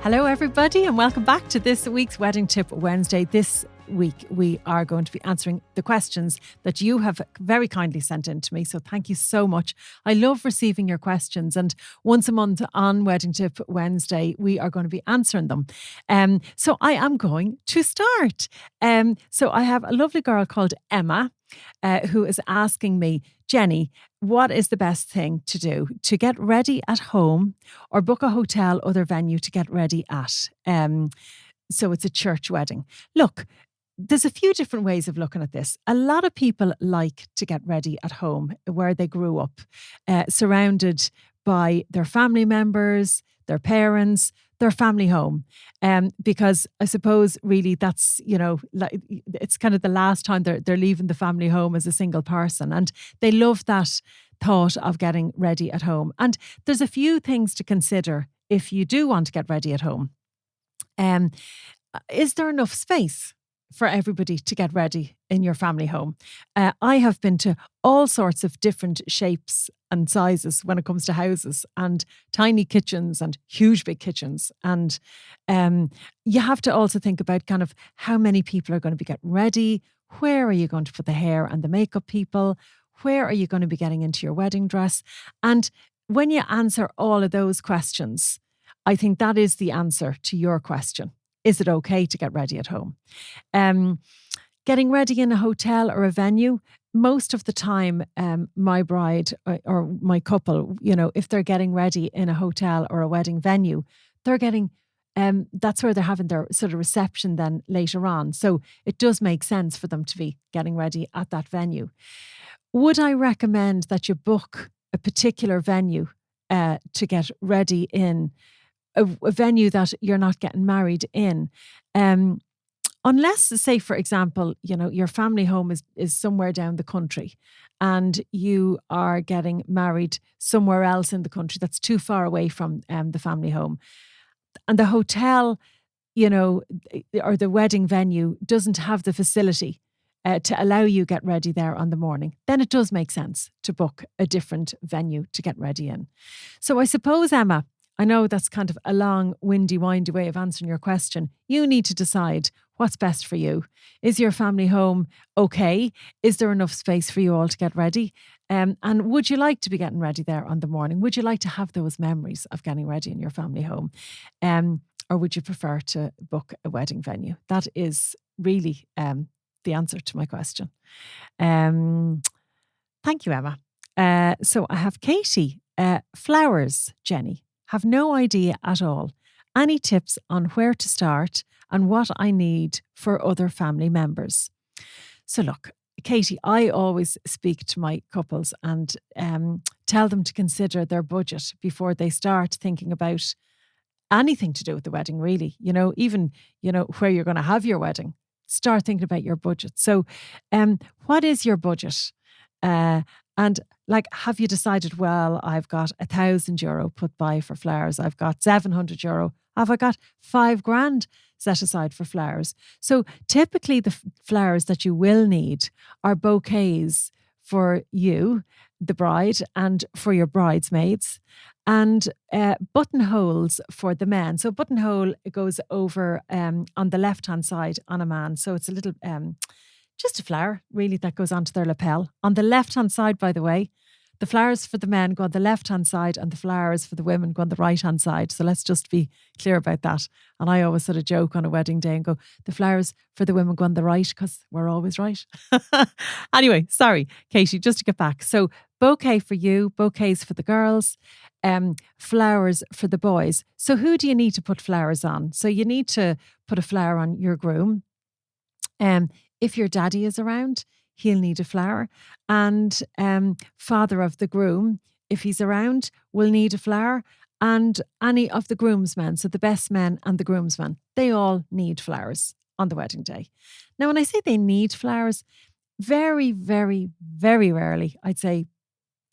Hello, everybody, and welcome back to this week's Wedding Tip Wednesday. This week, we are going to be answering the questions that you have very kindly sent in to me. So thank you so much. I love receiving your questions. And once a month on Wedding Tip Wednesday, we are going to be answering them. So I am going to start. So I have a lovely girl called Emma who is asking me, Jenny, what is the best thing to do to get ready at home or book a hotel other venue to get ready at? So it's a church wedding. Look, there's a few different ways of looking at this. A lot of people like to get ready at home where they grew up, surrounded by their family members, their parents, their family home. Because I suppose really that's, like, it's kind of the last time they're leaving the family home as a single person. And they love that thought of getting ready at home. And there's a few things to consider if you do want to get ready at home. Is there enough space for everybody to get ready in your family home? I have been to all sorts of different shapes and sizes when it comes to houses, and tiny kitchens and huge big kitchens. And you have to also think about kind of how many people are going to be getting ready. Where are you going to put the hair and the makeup people? Where are you going to be getting into your wedding dress? And when you answer all of those questions, I think that is the answer to your question. Is it okay to get ready at home? Getting ready in a hotel or a venue, most of the time, my bride or my couple, if they're getting ready in a hotel or a wedding venue, they're getting, that's where they're having their sort of reception then later on. So it does make sense for them to be getting ready at that venue. Would I recommend that you book a particular venue to get ready in? A venue that you're not getting married in, unless, say, for example, your family home is somewhere down the country and you are getting married somewhere else in the country that's too far away from the family home, and the hotel, or the wedding venue doesn't have the facility to allow you get ready there on the morning, then it does make sense to book a different venue to get ready in. So I suppose, Emma, I know that's kind of a long, windy, windy way of answering your question. You need to decide what's best for you. Is your family home okay? Is there enough space for you all to get ready? And would you like to be getting ready there on the morning? Would you like to have those memories of getting ready in your family home? Or would you prefer to book a wedding venue? That is really the answer to my question. Thank you, Emma. So I have Katie. Flowers, Jenny. Have no idea at all. Any tips on where to start and what I need for other family members? So look, Katie, I always speak to my couples and tell them to consider their budget before they start thinking about anything to do with the wedding, really. Even where you're going to have your wedding. Start thinking about your budget. So what is your budget? And have you decided, well, I've got €1,000 put by for flowers. I've got €700. Have I got $5,000 set aside for flowers? So typically the flowers that you will need are bouquets for you, the bride, and for your bridesmaids, and buttonholes for the men. So buttonhole goes over on the left-hand side on a man. So it's a little... just a flower, really, that goes onto their lapel. On the left-hand side, by the way, the flowers for the men go on the left-hand side and the flowers for the women go on the right-hand side. So let's just be clear about that. And I always sort of joke on a wedding day and go, the flowers for the women go on the right because we're always right. Anyway, sorry, Katie, just to get back. So bouquet for you, bouquets for the girls, flowers for the boys. So who do you need to put flowers on? So you need to put a flower on your groom. If your daddy is around, he'll need a flower. And father of the groom, if he's around, will need a flower. And any of the groomsmen, so the best men and the groomsmen, they all need flowers on the wedding day. Now, when I say they need flowers, very, very, very rarely, I'd say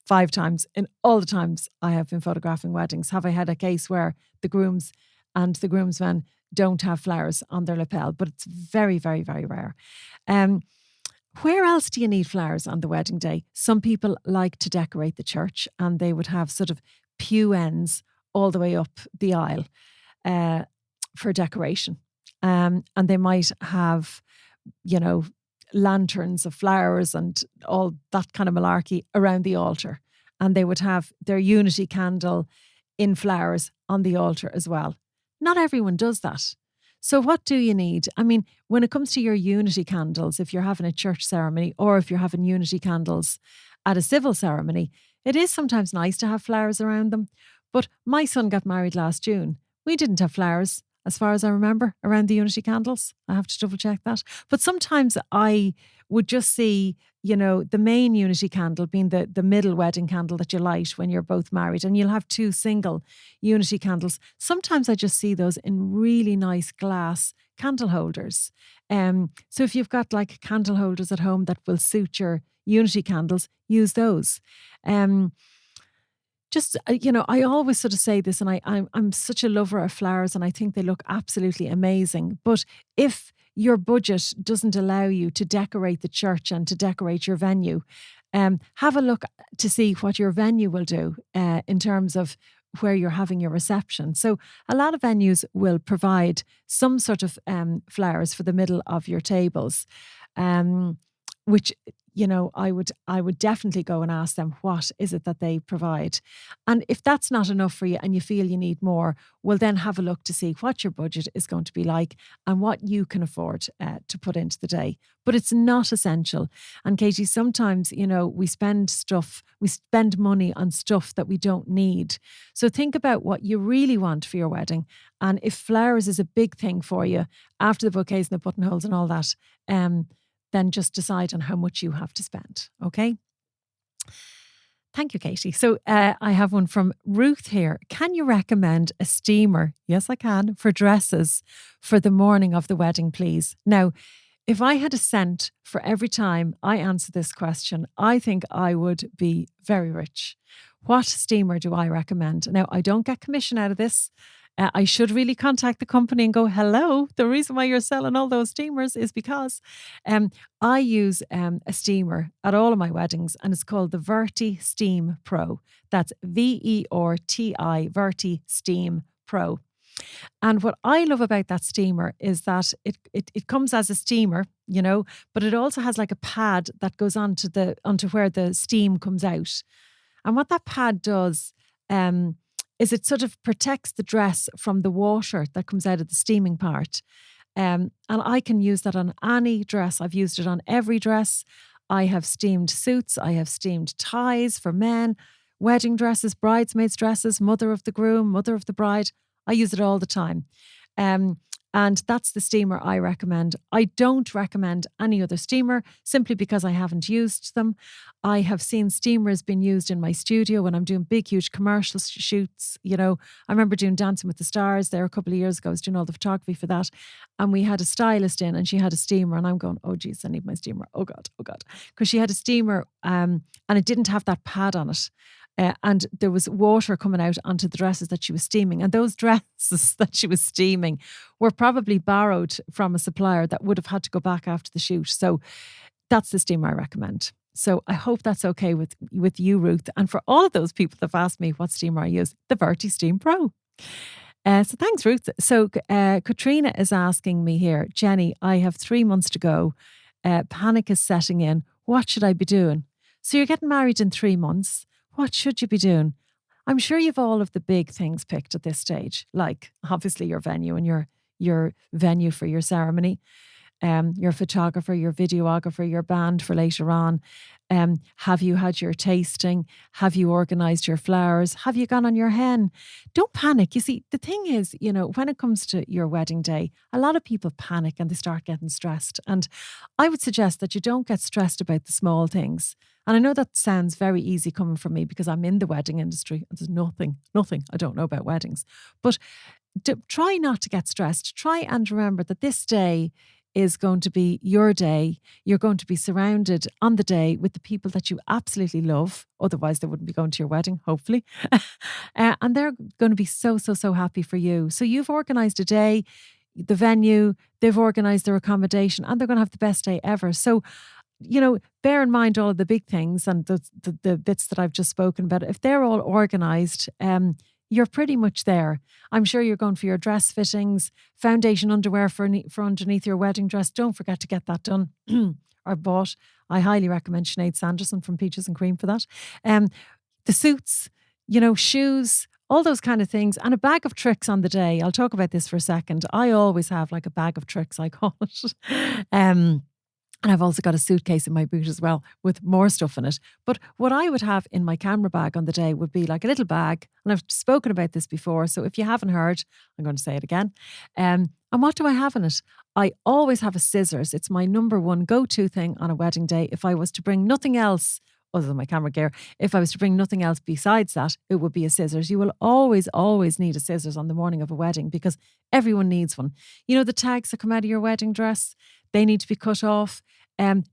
5 times in all the times I have been photographing weddings, have I had a case where the grooms and the groomsmen don't have flowers on their lapel, but it's very, very, very rare. Where else do you need flowers on the wedding day? Some people like to decorate the church and they would have sort of pew ends all the way up the aisle. for decoration. And they might have, you know, lanterns of flowers and all that kind of malarkey around the altar. And they would have their unity candle in flowers on the altar as well. Not everyone does that. So what do you need? I mean, when it comes to your unity candles, if you're having a church ceremony or if you're having unity candles at a civil ceremony, it is sometimes nice to have flowers around them. But my son got married last June. We didn't have flowers, as far as I remember, around the unity candles. I have to double check that. But sometimes I would just see, you know, the main unity candle being the middle wedding candle that you light when you're both married, and you'll have two single unity candles. Sometimes I just see those in really nice glass candle holders. So if you've got like candle holders at home that will suit your unity candles, use those. Just, you know, I always sort of say this, and I'm such a lover of flowers and I think they look absolutely amazing. But if your budget doesn't allow you to decorate the church and to decorate your venue, have a look to see what your venue will do in terms of where you're having your reception. So a lot of venues will provide some sort of flowers for the middle of your tables, which, you know, I would definitely go and ask them what is it that they provide. And if that's not enough for you and you feel you need more, well, then have a look to see what your budget is going to be like and what you can afford to put into the day. But it's not essential. And Katie, sometimes, you know, we spend money on stuff that we don't need. So think about what you really want for your wedding. And if flowers is a big thing for you, after the bouquets and the buttonholes and all that, then just decide on how much you have to spend. Okay. Thank you, Katie. So I have one from Ruth here. Can you recommend a steamer? Yes, I can. For dresses for the morning of the wedding, please. Now, if I had a cent for every time I answer this question, I think I would be very rich. What steamer do I recommend? Now, I don't get commission out of this. I should really contact the company and go, hello, the reason why you're selling all those steamers is because I use a steamer at all of my weddings, and it's called the Verti Steam Pro. That's VERTI, Verti Steam Pro. And what I love about that steamer is that it comes as a steamer, you know, but it also has like a pad that goes onto where the steam comes out. And what that pad does is it sort of protects the dress from the water that comes out of the steaming part. And I can use that on any dress. I've used it on every dress. I have steamed suits. I have steamed ties for men, wedding dresses, bridesmaids' dresses, mother of the groom, mother of the bride. I use it all the time. And that's the steamer I recommend. I don't recommend any other steamer simply because I haven't used them. I have seen steamers being used in my studio when I'm doing big, huge commercial shoots. You know, I remember doing Dancing with the Stars there a couple of years ago. I was doing all the photography for that. And we had a stylist in and she had a steamer. And I'm going, oh, geez, I need my steamer. Oh, God, oh, God. Because she had a steamer and it didn't have that pad on it. And there was water coming out onto the dresses that she was steaming. And those dresses that she was steaming were probably borrowed from a supplier that would have had to go back after the shoot. So that's the steamer I recommend. So I hope that's okay with you, Ruth. And for all of those people that have asked me what steamer I use, the Verti Steam Pro. So thanks, Ruth. So Katrina is asking me here, Jenny, I have 3 months to go. Panic is setting in. What should I be doing? So you're getting married in 3 months. What should you be doing? I'm sure you've all of the big things picked at this stage, like obviously your venue and your venue for your ceremony, your photographer, your videographer, your band for later on. Have you had your tasting? Have you organised your flowers? Have you gone on your hen? Don't panic. You see, the thing is, you know, when it comes to your wedding day, a lot of people panic and they start getting stressed. And I would suggest that you don't get stressed about the small things. And I know that sounds very easy coming from me because I'm in the wedding industry and there's nothing I don't know about weddings. But try not to get stressed. Try and remember that this day is going to be your day. You're going to be surrounded on the day with the people that you absolutely love. Otherwise, they wouldn't be going to your wedding, hopefully. And they're going to be so happy for you. So you've organised a day, the venue, they've organised their accommodation, and they're going to have the best day ever. So, you know, bear in mind all of the big things and the bits that I've just spoken about. If they're all organised, you're pretty much there. I'm sure you're going for your dress fittings, foundation underwear for underneath your wedding dress. Don't forget to get that done or bought. I highly recommend Sinead Sanderson from Peaches and Cream for that. The suits, shoes, all those kind of things, and a bag of tricks on the day. I'll talk about this for a second. I always have like a bag of tricks, I call it. And I've also got a suitcase in my boot as well with more stuff in it. But what I would have in my camera bag on the day would be like a little bag. And I've spoken about this before. So if you haven't heard, I'm going to say it again. And what do I have in it? I always have a scissors. It's my number one go-to thing on a wedding day. If I was to bring nothing else other than my camera gear, if I was to bring nothing else besides that, it would be a scissors. You will always, always need a scissors on the morning of a wedding because everyone needs one. The tags that come out of your wedding dress, they need to be cut off.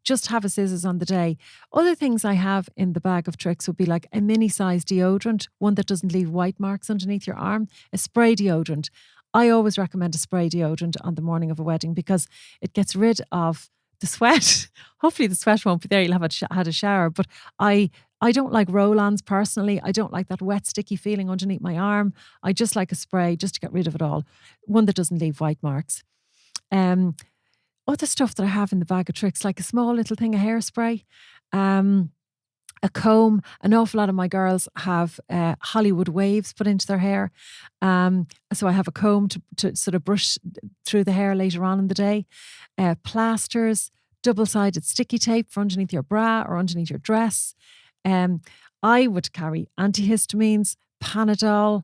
Just have a scissors on the day. Other things I have in the bag of tricks would be like a mini-sized deodorant, one that doesn't leave white marks underneath your arm, a spray deodorant. I always recommend a spray deodorant on the morning of a wedding because it gets rid of the sweat. Hopefully the sweat won't be there. You'll have had a shower. But I don't like roll-ons personally. I don't like that wet, sticky feeling underneath my arm. I just like a spray just to get rid of it all. One that doesn't leave white marks. Other stuff that I have in the bag of tricks, like a small little thing of hairspray, a comb. An awful lot of my girls have Hollywood waves put into their hair. So I have a comb to sort of brush through the hair later on in the day. Plasters, double-sided sticky tape for underneath your bra or underneath your dress. I would carry antihistamines, Panadol,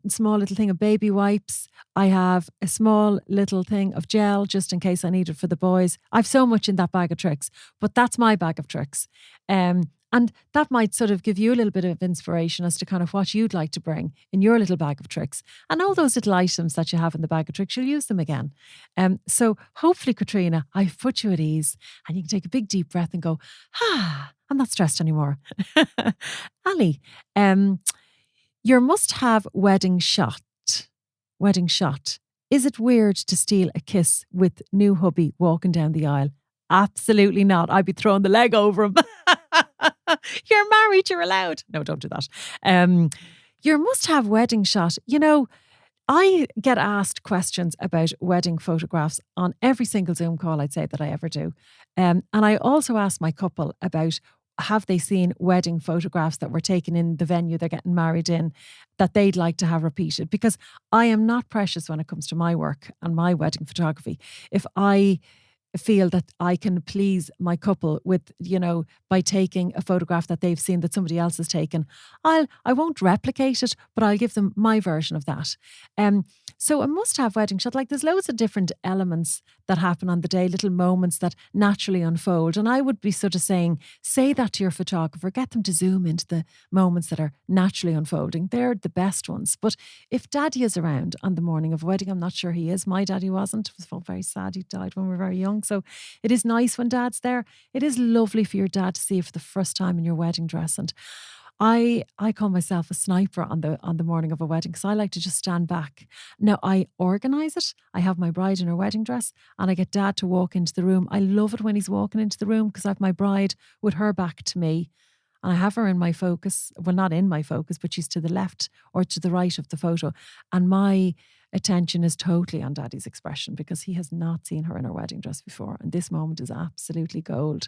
small little thing of baby wipes. I have a small little thing of gel just in case I need it for the boys. I've so much in that bag of tricks, but that's my bag of tricks. And that might sort of give you a little bit of inspiration as to kind of what you'd like to bring in your little bag of tricks. And all those little items that you have in the bag of tricks, you'll use them again. So hopefully, Katrina, I've put you at ease and you can take a big deep breath and go, I'm not stressed anymore. Ali, your must-have wedding shot. Is it weird to steal a kiss with new hubby walking down the aisle? Absolutely not. I'd be throwing the leg over him. You're married, you're allowed. No, don't do that. Your must-have wedding shot. I get asked questions about wedding photographs on every single Zoom call I'd say that I ever do. And I also ask my couple about have they seen wedding photographs that were taken in the venue they're getting married in that they'd like to have repeated? Because I am not precious when it comes to my work and my wedding photography. If I feel that I can please my couple with, by taking a photograph that they've seen that somebody else has taken, I won't replicate it, but I'll give them my version of that. So a must-have wedding shot, like there's loads of different elements that happen on the day, little moments that naturally unfold. And I would be sort of saying, say that to your photographer, get them to zoom into the moments that are naturally unfolding. They're the best ones. But if daddy is around on the morning of a wedding, I'm not sure he is. My daddy wasn't. It was very sad. He died when we were very young. So it is nice when dad's there. It is lovely for your dad to see you for the first time in your wedding dress. And I call myself a sniper on the morning of a wedding because I like to just stand back. Now I organise it. I have my bride in her wedding dress and I get dad to walk into the room. I love it when he's walking into the room because I have my bride with her back to me and I have her in my focus. Well, not in my focus, but she's to the left or to the right of the photo. And my attention is totally on daddy's expression because he has not seen her in her wedding dress before. And this moment is absolutely gold.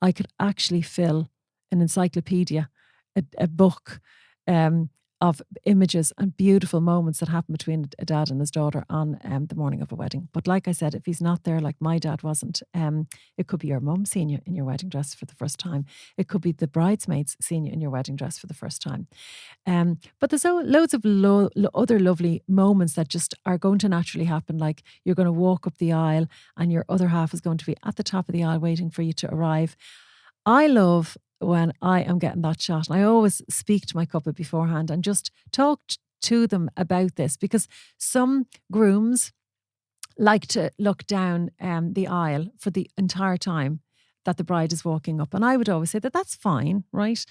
I could actually fill an encyclopedia, a book of images and beautiful moments that happen between a dad and his daughter on the morning of a wedding. But like I said, if he's not there, like my dad wasn't, it could be your mum seeing you in your wedding dress for the first time. It could be the bridesmaids seeing you in your wedding dress for the first time. But there's loads of other lovely moments that just are going to naturally happen. Like you're going to walk up the aisle and your other half is going to be at the top of the aisle waiting for you to arrive. I love when I am getting that shot. And I always speak to my couple beforehand and just talk to them about this because some grooms like to look down the aisle for the entire time that the bride is walking up. And I would always say that that's fine, right?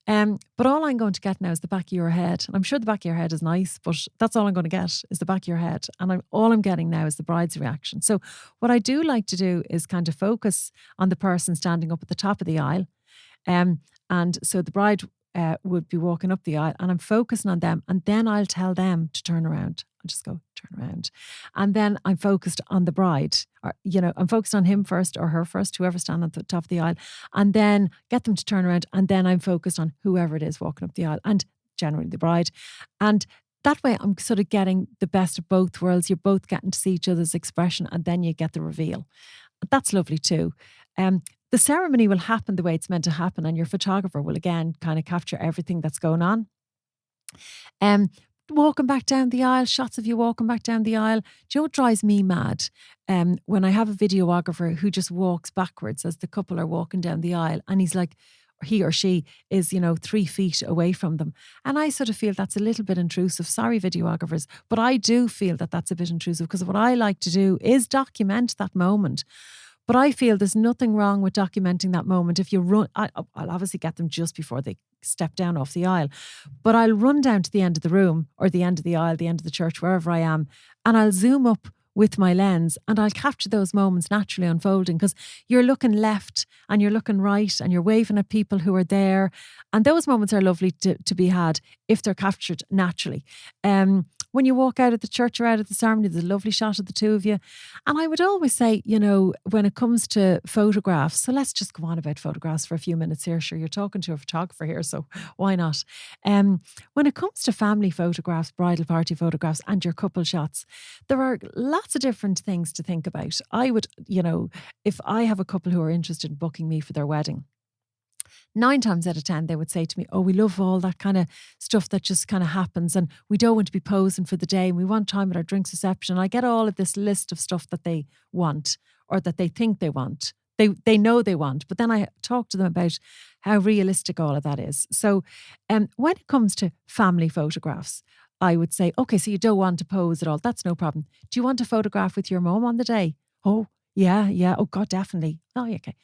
But all I'm going to get now is the back of your head. And I'm sure the back of your head is nice, but that's all I'm going to get is the back of your head. And all I'm getting now is the bride's reaction. So what I do like to do is kind of focus on the person standing up at the top of the aisle. And so the bride would be walking up the aisle, and I'm focusing on them, and then I'll tell them to turn around. I'll just go, turn around. And then I'm focused on the bride, or, I'm focused on him first or her first, whoever's standing at the top of the aisle, and then get them to turn around. And then I'm focused on whoever it is walking up the aisle, and generally the bride. And that way I'm sort of getting the best of both worlds. You're both getting to see each other's expression, and then you get the reveal. That's lovely too. The ceremony will happen the way it's meant to happen, and your photographer will again kind of capture everything that's going on. Walking back down the aisle, shots of you walking back down the aisle. Do you know what drives me mad? When I have a videographer who just walks backwards as the couple are walking down the aisle, and he's like, he or she is, 3 feet away from them. And I sort of feel that's a little bit intrusive. Sorry, videographers, but I do feel that that's a bit intrusive, because what I like to do is document that moment. But I feel there's nothing wrong with documenting that moment. If you run, I'll obviously get them just before they step down off the aisle, but I'll run down to the end of the room or the end of the aisle, the end of the church, wherever I am, and I'll zoom up with my lens, and I'll capture those moments naturally unfolding, because you're looking left and you're looking right and you're waving at people who are there. And those moments are lovely to be had if they're captured naturally. When you walk out of the church or out of the ceremony, there's a lovely shot of the two of you. And I would always say, when it comes to photographs, so let's just go on about photographs for a few minutes here. Sure, you're talking to a photographer here, so why not? When it comes to family photographs, bridal party photographs, and your couple shots, there are lots of different things to think about. I would, if I have a couple who are interested in booking me for their wedding, 9 times out of 10, they would say to me, oh, we love all that kind of stuff that just kind of happens, and we don't want to be posing for the day, and we want time at our drinks reception. And I get all of this list of stuff that they want, or that they think they want. They know they want, but then I talk to them about how realistic all of that is. So when it comes to family photographs, I would say, okay, so you don't want to pose at all. That's no problem. Do you want to photograph with your mum on the day? Oh, yeah. Oh, God, definitely. Oh, yeah, okay.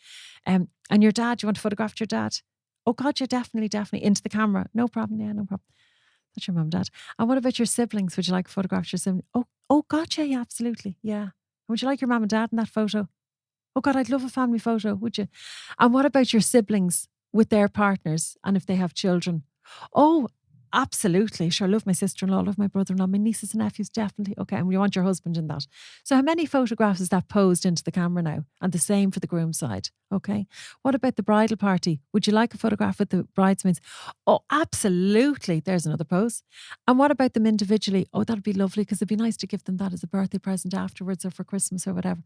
And your dad, do you want to photograph your dad? Oh, God, yeah, definitely. Into the camera. No problem. Yeah, no problem. That's your mum and dad. And what about your siblings? Would you like a photograph of your sibling? Oh, God, yeah, absolutely. Yeah. And would you like your mum and dad in that photo? Oh, God, I'd love a family photo. Would you? And what about your siblings with their partners, and if they have children? Oh, absolutely. Sure, I love my sister-in-law, love my brother-in-law, my nieces and nephews, definitely. Okay, and you want your husband in that. So how many photographs is that posed into the camera now? And the same for the groom side. Okay. What about the bridal party? Would you like a photograph with the bridesmaids? Oh, absolutely. There's another pose. And what about them individually? Oh, that'd be lovely, because it'd be nice to give them that as a birthday present afterwards, or for Christmas or whatever.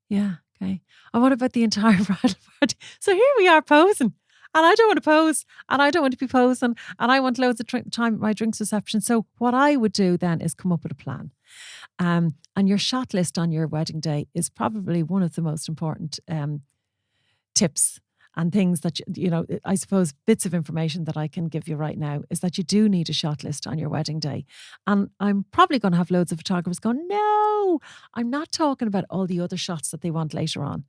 Yeah. Okay. And what about the entire bridal party? So here we are posing. And I don't want to pose, and I don't want to be posing, and I want loads of time at my drinks reception. So what I would do then is come up with a plan. And your shot list on your wedding day is probably one of the most important tips and things that, I suppose bits of information that I can give you right now is that you do need a shot list on your wedding day. And I'm probably going to have loads of photographers going, no, I'm not talking about all the other shots that they want later on.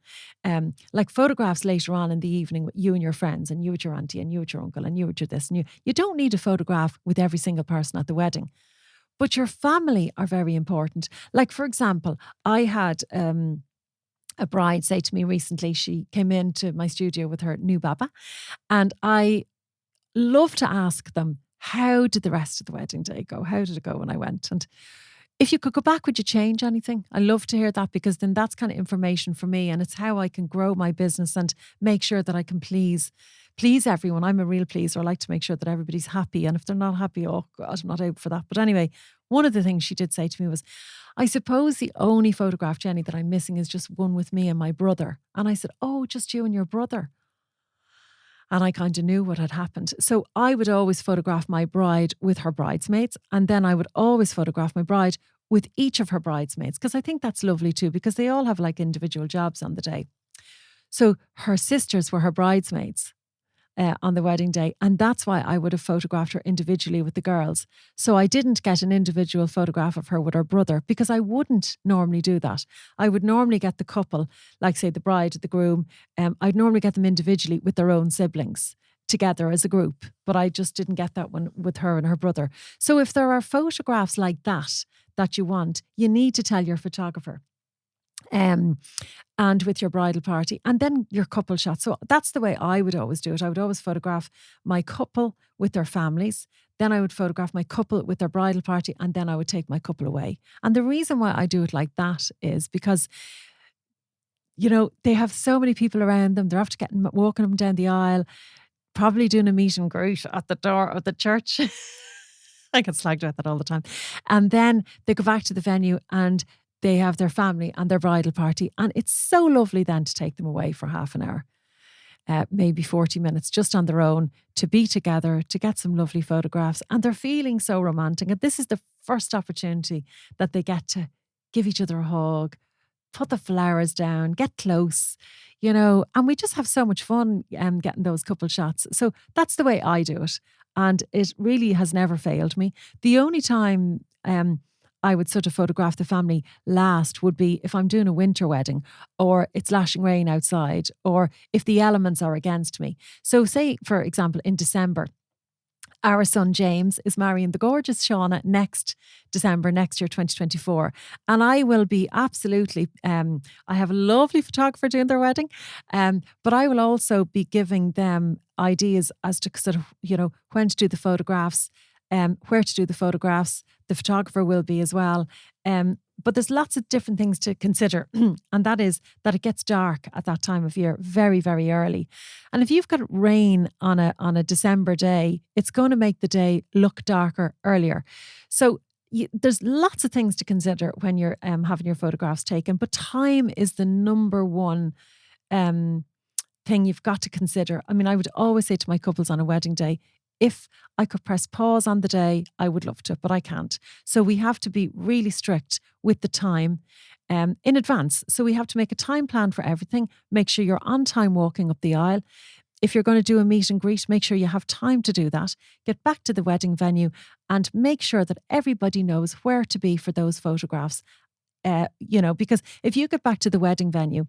Like photographs later on in the evening with you and your friends, and you with your auntie, and you with your uncle, and you with your this, and you don't need a photograph with every single person at the wedding. But your family are very important. Like, for example, I had a bride say to me recently, she came into my studio with her new baba, and I love to ask them, how did the rest of the wedding day go? How did it go when I went? And if you could go back, would you change anything? I love to hear that, because then that's kind of information for me, and it's how I can grow my business and make sure that I can please everyone. I'm a real pleaser. I like to make sure that everybody's happy, and if they're not happy, oh God, I'm not out for that. But anyway, one of the things she did say to me was, I suppose the only photograph, Jenny, that I'm missing is just one with me and my brother. And I said, oh, just you and your brother. And I kind of knew what had happened. So I would always photograph my bride with her bridesmaids. And then I would always photograph my bride with each of her bridesmaids, because I think that's lovely too, because they all have like individual jobs on the day. So her sisters were her bridesmaids on the wedding day. And that's why I would have photographed her individually with the girls. So I didn't get an individual photograph of her with her brother, because I wouldn't normally do that. I would normally get the couple, like say the bride, the groom, I'd normally get them individually with their own siblings together as a group. But I just didn't get that one with her and her brother. So if there are photographs like that you want, you need to tell your photographer. Um, and with your bridal party, and then your couple shot. So that's the way I would always do it. I would always photograph my couple with their families. Then I would photograph my couple with their bridal party, and then I would take my couple away. And the reason why I do it like that is because, they have so many people around them. They're after walking them down the aisle, probably doing a meet and greet at the door of the church. I get slagged about that all the time. And then they go back to the venue and they have their family and their bridal party. And it's so lovely then to take them away for half an hour, maybe 40 minutes just on their own, to be together, to get some lovely photographs. And they're feeling so romantic. And this is the first opportunity that they get to give each other a hug, put the flowers down, get close, and we just have so much fun getting those couple shots. So that's the way I do it. And it really has never failed me. The only time I would sort of photograph the family last would be if I'm doing a winter wedding, or it's lashing rain outside, or if the elements are against me. So say, for example, in December, our son James is marrying the gorgeous Shauna next December, next year, 2024. And I will be absolutely, I have a lovely photographer doing their wedding, but I will also be giving them ideas as to sort of, when to do the photographs, where to do the photographs. The photographer will be as well. But there's lots of different things to consider. And that is that it gets dark at that time of year very, very early. And if you've got rain on a December day, it's going to make the day look darker earlier. So there's lots of things to consider when you're having your photographs taken. But time is the number one thing you've got to consider. I mean, I would always say to my couples on a wedding day, if I could press pause on the day, I would love to, but I can't. So we have to be really strict with the time in advance. So we have to make a time plan for everything. Make sure you're on time walking up the aisle. If you're going to do a meet and greet, make sure you have time to do that. Get back to the wedding venue and make sure that everybody knows where to be for those photographs. Because if you get back to the wedding venue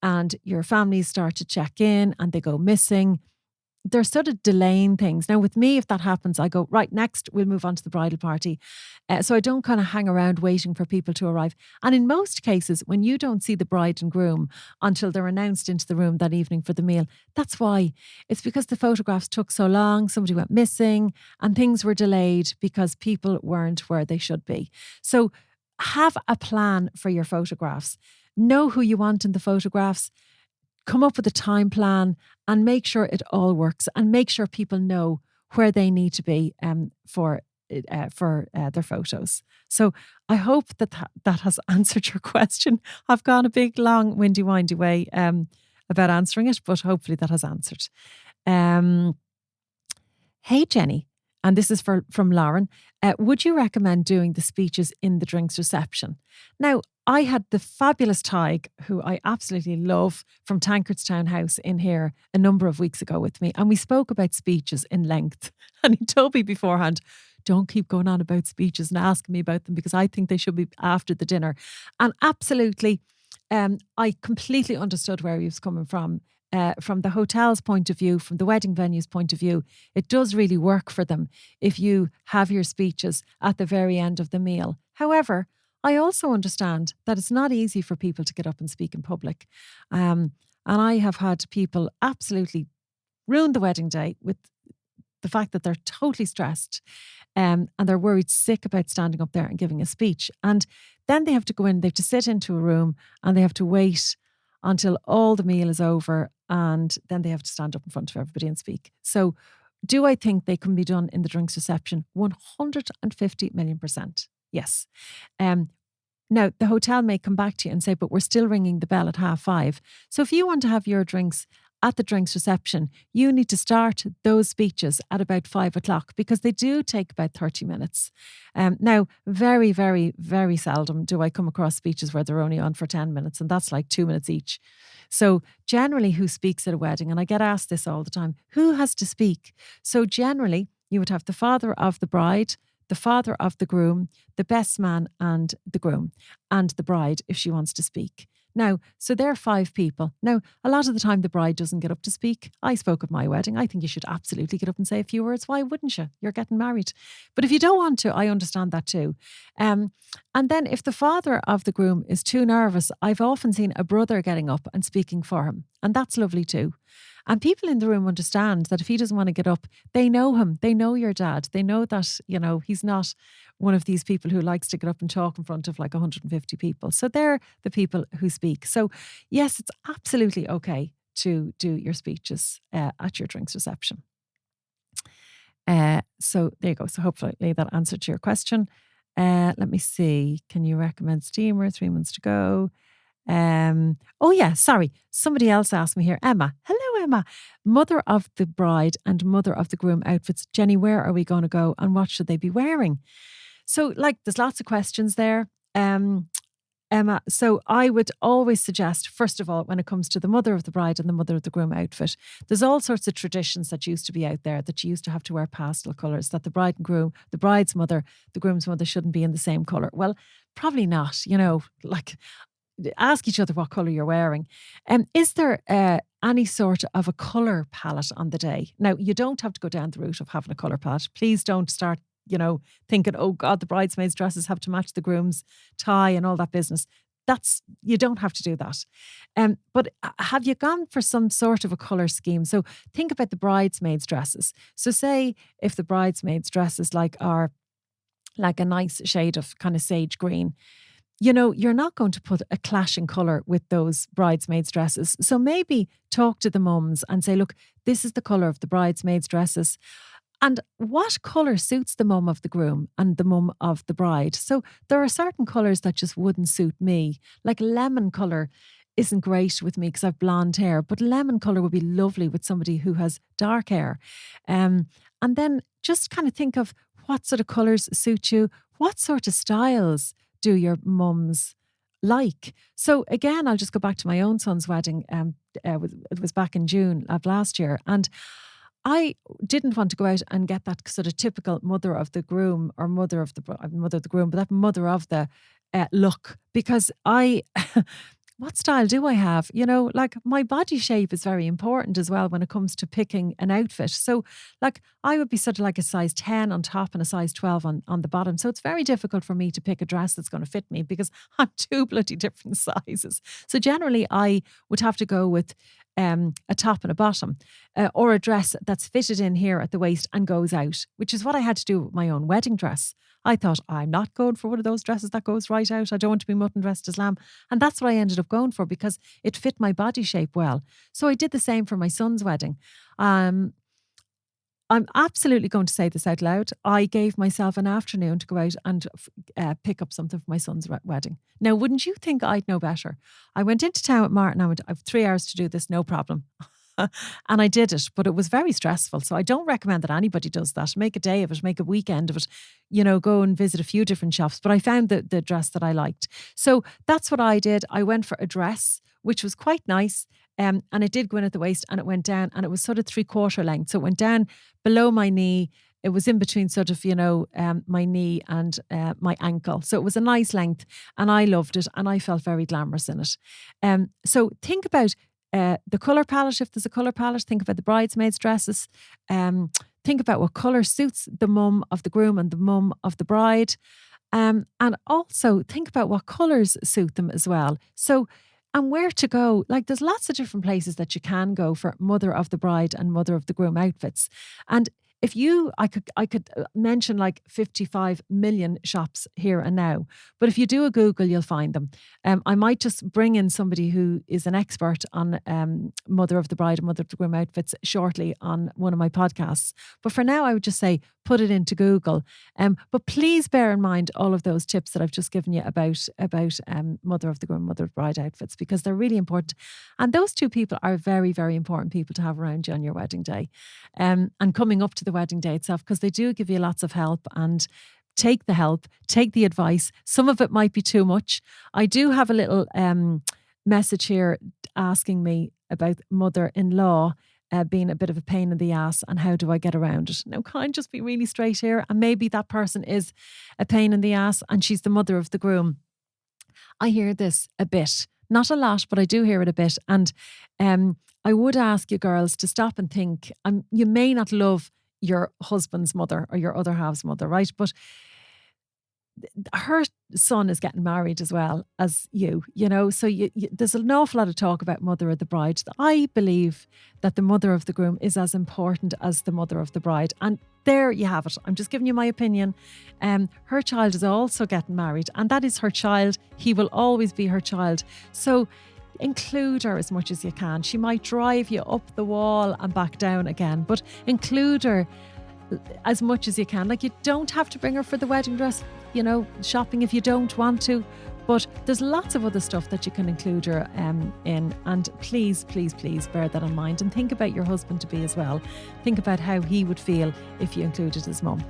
and your families start to check in and they go missing, they're sort of delaying things. Now with me, if that happens, I go, right, next we'll move on to the bridal party. So I don't kind of hang around waiting for people to arrive. And in most cases, when you don't see the bride and groom until they're announced into the room that evening for the meal, that's why. It's because the photographs took so long, somebody went missing, and things were delayed because people weren't where they should be. So have a plan for your photographs. Know who you want in the photographs. Come up with a time plan and make sure it all works, and make sure people know where they need to be for their photos. So I hope that has answered your question. I've gone a big, long, windy, windy way about answering it, but hopefully that has answered. Hey, Jenny, and this is from Lauren. Would you recommend doing the speeches in the drinks reception? Now, I had the fabulous Tig, who I absolutely love, from Tankardstown House in here a number of weeks ago with me, and we spoke about speeches in length. And he told me beforehand, don't keep going on about speeches and asking me about them, because I think they should be after the dinner. And absolutely, I completely understood where he was coming from. From the hotel's point of view, from the wedding venue's point of view, it does really work for them if you have your speeches at the very end of the meal. However, I also understand that it's not easy for people to get up and speak in public. And I have had people absolutely ruin the wedding day with the fact that they're totally stressed and they're worried sick about standing up there and giving a speech. And then they have to go in, they have to sit into a room and they have to wait until all the meal is over, and then they have to stand up in front of everybody and speak. So do I think they can be done in the drinks reception? 150 million %. Yes. Now, the hotel may come back to you and say, but we're still ringing the bell at 5:30. So if you want to have your drinks at the drinks reception, you need to start those speeches at about 5:00, because they do take about 30 minutes. Now, very, very, very seldom do I come across speeches where they're only on for 10 minutes, and that's like 2 minutes each. So generally, who speaks at a wedding, and I get asked this all the time, who has to speak? So generally, you would have the father of the bride, the father of the groom, the best man and the groom, and the bride if she wants to speak. Now, so there are 5 people. Now, a lot of the time the bride doesn't get up to speak. I spoke at my wedding. I think you should absolutely get up and say a few words. Why wouldn't you? You're getting married. But if you don't want to, I understand that too. And then if the father of the groom is too nervous, I've often seen a brother getting up and speaking for him. And that's lovely too. And people in the room understand that if he doesn't want to get up, they know him. They know your dad. They know that, he's not one of these people who likes to get up and talk in front of like 150 people. So they're the people who speak. So yes, it's absolutely okay to do your speeches at your drinks reception. So there you go. So hopefully that answered your question. Let me see. Can you recommend steamer? 3 months to go. Oh yeah, sorry. Somebody else asked me here. Emma. Hello, Emma. Mother of the bride and mother of the groom outfits. Jenny, where are we going to go and what should they be wearing? So there's lots of questions there. Emma, so I would always suggest, first of all, when it comes to the mother of the bride and the mother of the groom outfit, there's all sorts of traditions that used to be out there that you used to have to wear pastel colours, that the bride and groom, the bride's mother, the groom's mother shouldn't be in the same colour. Well, probably not, ask each other what colour you're wearing. Is there any sort of a colour palette on the day? Now, you don't have to go down the route of having a colour palette. Please don't start thinking, oh God, the bridesmaids' dresses have to match the groom's tie and all that business. You don't have to do that. But have you gone for some sort of a colour scheme? So think about the bridesmaids' dresses. So say if the bridesmaids' dresses are like a nice shade of kind of sage green, you're not going to put a clashing colour with those bridesmaids' dresses. So maybe talk to the mums and say, look, this is the colour of the bridesmaids' dresses. And what colour suits the mum of the groom and the mum of the bride? So there are certain colours that just wouldn't suit me. Like lemon colour isn't great with me because I've blonde hair, but lemon colour would be lovely with somebody who has dark hair. And then just kind of think of what sort of colours suit you. What sort of styles do your mums like? So again, I'll just go back to my own son's wedding. It was back in June of last year. And I didn't want to go out and get that sort of typical mother of the groom or mother of the groom, but that mother of the look, because what style do I have? My body shape is very important as well when it comes to picking an outfit. So I would be sort of like a size 10 on top and a size 12 on the bottom. So it's very difficult for me to pick a dress that's going to fit me because I'm two bloody different sizes. So generally I would have to go with a top and a bottom or a dress that's fitted in here at the waist and goes out, which is what I had to do with my own wedding dress. I thought, I'm not going for one of those dresses that goes right out. I don't want to be mutton dressed as lamb. And that's what I ended up going for because it fit my body shape well. So I did the same for my son's wedding. I'm absolutely going to say this out loud. I gave myself an afternoon to go out and pick up something for my son's wedding. Now, wouldn't you think I'd know better? I went into town with Martin. I have 3 hours to do this, no problem. And I did it, but it was very stressful. So I don't recommend that anybody does that. Make a day of it, make a weekend of it, go and visit a few different shops. But I found the dress that I liked. So that's what I did. I went for a dress, which was quite nice. And it did go in at the waist and it went down and it was sort of 3/4 length. So it went down below my knee. It was in between sort of, my knee and my ankle. So it was a nice length and I loved it and I felt very glamorous in it. So think about the colour palette. If there's a colour palette, think about the bridesmaids' dresses. Think about what colour suits the mum of the groom and the mum of the bride. And also think about what colours suit them as well. So, and where to go. There's lots of different places that you can go for mother of the bride and mother of the groom outfits. And if I could mention 55 million shops here and now, but if you do a Google, you'll find them. I might just bring in somebody who is an expert on mother of the bride and mother of the groom outfits shortly on one of my podcasts. But for now, I would just say, put it into Google. But please bear in mind all of those tips that I've just given you about mother of the groom, mother of the bride outfits, because they're really important. And those two people are very, very important people to have around you on your wedding day. And coming up to the wedding day itself, because they do give you lots of help. And take the help, take the advice. Some of it might be too much. I do have a little message here asking me about mother-in-law being a bit of a pain in the ass and how do I get around it. Now, can I just be really straight here? And maybe that person is a pain in the ass and she's the mother of the groom. I hear this a bit. Not a lot, but I do hear it a bit. And I would ask you girls to stop and think. You may not love your husband's mother or your other half's mother, right? But her son is getting married as well as you know, so there's an awful lot of talk about mother of the bride. I believe that the mother of the groom is as important as the mother of the bride. And there you have it. I'm just giving you my opinion. Her child is also getting married, and that is her child. He will always be her child. So include her as much as you can. She might drive you up the wall and back down again, but include her as much as you can. Like, you don't have to bring her for the wedding dress, shopping if you don't want to, but there's lots of other stuff that you can include her in. And please, please, please bear that in mind, and think about your husband to be as well. Think about how he would feel if you included his mum.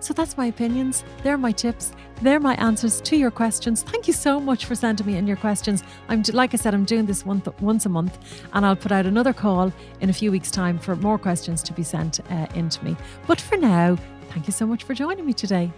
So that's my opinions. They're my tips. They're my answers to your questions. Thank you so much for sending me in your questions. Like I said, I'm doing this once a month, and I'll put out another call in a few weeks' time for more questions to be sent in to me. But for now, thank you so much for joining me today.